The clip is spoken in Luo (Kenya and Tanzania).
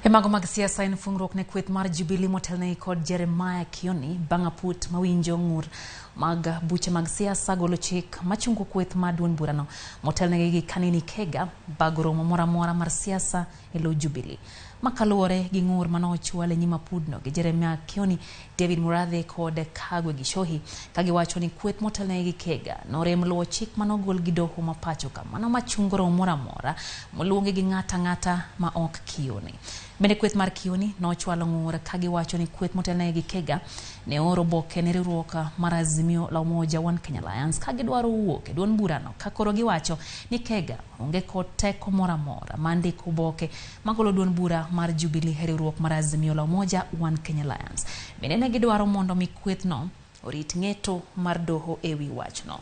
Mago mag siasa en fungrok ne kweth mar Jubilee motelne kod Jeremiah Kioni bangaput mawinjo ngur mag buche mag siasa golo chik machungo kweth maduon burano motelne gi Kanini Kega bagoro moramora mar siasa elo Jubilee makaluore gi ngur manochwale nyima pudno gi Jeremiah Kioni, David Murathe kod Kagwe Gishohi kagiwacho ni kweth motelne gi Kega norem luwo chik manogol gi doho mapacho kamano machungoro moramora moluonge gi ng'ata ma ok Kioni. Bende kweth mar Kioni nochwalo ngur kagiwacho ni kweth motelne gi Kega ne oro boke ne riwruok mar Azimio la Umoja One Kenya Alliance kagidwaro wuok e duond burano kakoro giwacho ni Kega onge kod teko moramora mandiko boke magolo duond bura mar Jubilee e riwruok mar Azimio la Umoja One Kenya Alliance. Bende ne gidwaro mondo mi kwethno orit ng'eto mar doho ewi wachno.